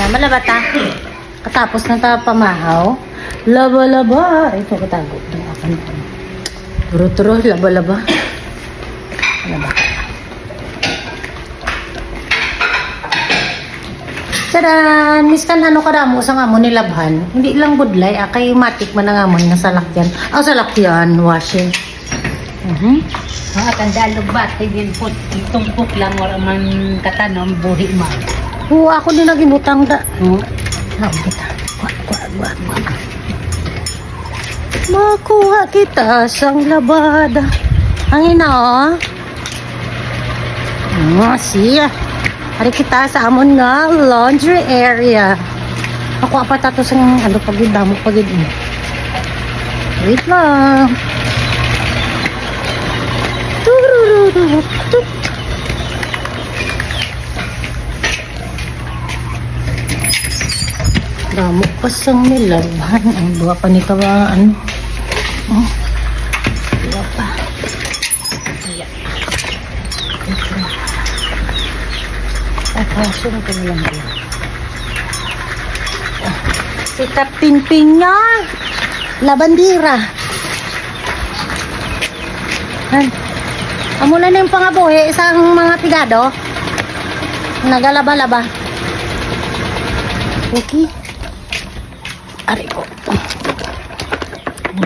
Na malaba ta. Katapos na ta pamahaw. Laba-laba. Ito katago. Turo-turo, laba-laba. Laba. Taran! Miskan ano ka mo sa nga mo nilabhan. Hindi lang budlay. Kay matik man nga mo na salakyan. Salakyan. Washing. Tanda lubat. Tigil po. Itumpok lang. Wala man katanom. Buhi man. Ako din nagibutang da. Makuha kita sang labada. Ang ina siya. Hari kita sa amon nga laundry area. Ako apa tato sang ano pagid damo pagid. Wait lang. Damo pa sang nilabhan. Ang dua pa ni kawaan. Dua pa. Asun ko lang yan. Si Captain Pinya. Labandira. Amo na yung pangabuhi. Isang mga pigado. Nagalaba-laba. Okay. Ari ko.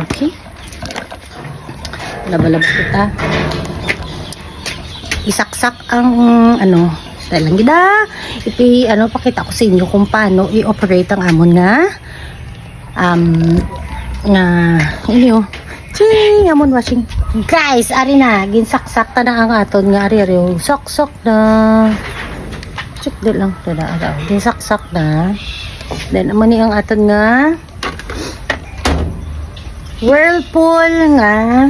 Okay. Laba-laba kita. Isaksak ang ano. Lang gida. Pakita ko sa inyo kung paano i-operate ang amon nga. Amon washing. Guys, ari na. Ginsaksak ta na ang aton nga ari. Sok-sok na. Check din lang. Ginsaksak na. Then, amon ni ang aton nga Whirlpool nga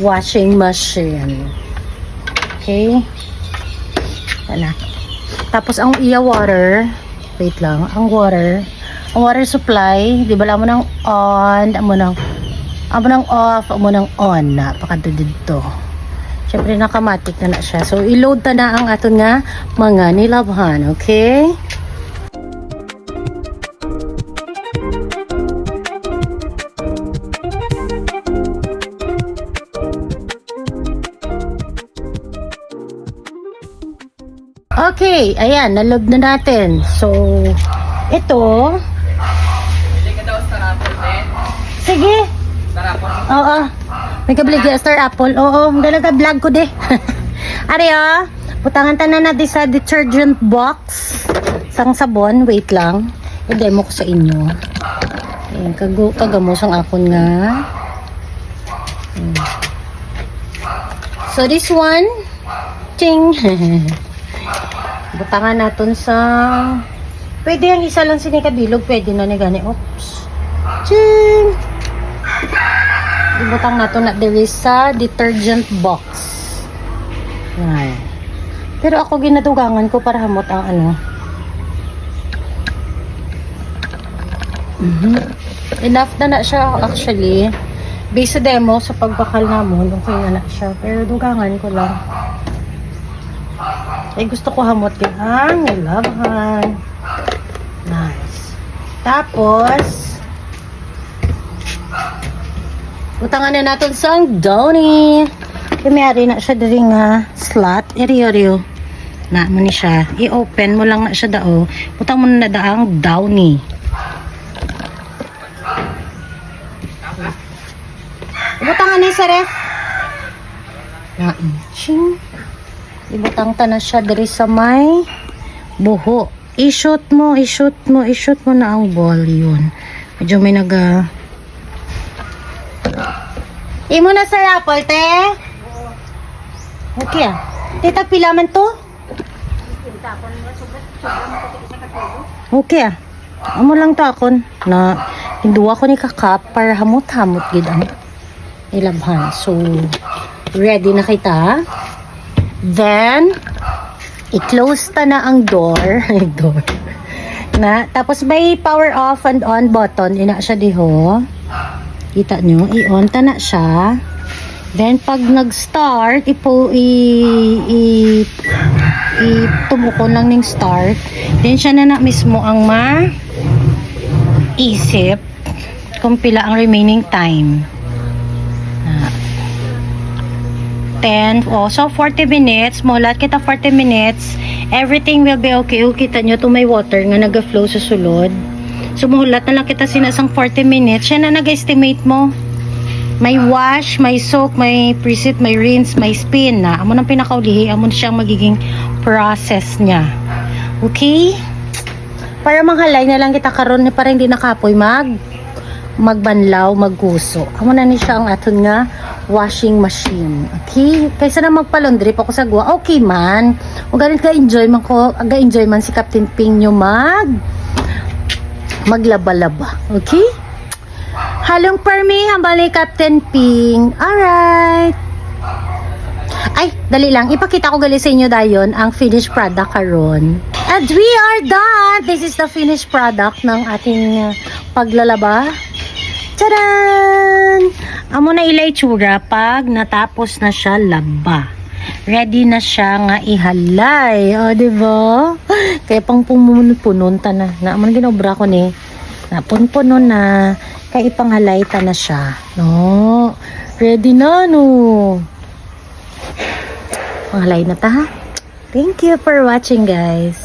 washing machine. Okay. Ano. Tapos ang iya water, wait lang, ang water supply, di ba mo nang on, amo nang off, amo nang on na pakadto dito. Syempre nakamatic na siya. So i-load ta na ang aton nga mga nilabhan, okay? Okay, ayan, naload na natin. So, ito. Hindi ka daw Star Apple din? Sige. Star Apple? Oo. May kabili Star Apple. Oo, dalaga vlog ko de. Ari putangan tanan natin sa detergent box. Sang sabon, wait lang. I-demo ko sa inyo. Ayan, kagamosang akon nga. So, this one, ting. Butangan natin sa pwede ang isa lang sinikabilog, pwede na ni gani. Oops. Ching. Ibutang natin na there is sa detergent box. Yan. Pero ako ginadugangan ko para hamot ang ano. Enough na siya actually. Based sa demo sa pagbakal namon, okay na siya. Pero dugangan ko lang. Gusto ko hamot yun ang nilabhan. Nice. Tapos utangan na natin sa downy. Kumiyari na siya dari nga slot. Iriyo na mo ni siya. I-open mo lang na siya dao. Utang mo na daang downy. Utangan ni sa ref. Ching. Ibutang ta na siya dari sa may buho. I-shoot mo na ang ball yun. Medyo may Imo na Sir Apple, te? Okay Tita, pila man to? Okay Amo lang to akon. Na, hinduwa ko ni kakap para hamot-hamot gid ang ilabhan. So, ready na kita. Then, i-close ta na ang door. Na, tapos may power off and on button. Ina siya diho. Kita nyo, i-on ta na siya. Then, pag nag-start, itumukon lang ng start. Then siya na mismo ang isip kung pila ang remaining time. 10, so 40 minutes, mulat kita 40 minutes, everything will be okay. Kita nyo to may water nga nag-flow sa sulod. So mulat na lang kita sinasang 40 minutes, siya na nag-estimate mo. May wash, may soak, may preset, may rinse, may spin na. Amo nang pinakaulihi, amo na siyang magiging process niya. Okay? Para manghalay na lang kita karon ni para hindi nakapoy magbanlaw, magguso. Amo na ni siya ang aton nga washing machine. Okay? Kaysa na magpa-laundry pa ko sa gwa, okay man. O ganit ka enjoy man ko, aga-enjoy man si Captain Ping nyo maglaba-laba. Okay? Halong permi, hambal ni Captain Ping. Alright. Ay, dali lang. Ipakita ko gali sa inyo dayon ang finished product karon. And we are done! This is the finished product ng ating paglalaba. Tadaan! Amo na ilay tsura pag natapos na siya laba. Ready na siya nga ihalay. O, diba? Kaya pang pumunod-punon ta na. Amo na ginobra ko ni. Napunpunon na. Kaya ipanghalay ta na siya. No? Ready na, no? Panghalay na ta, ha? Thank you for watching, guys.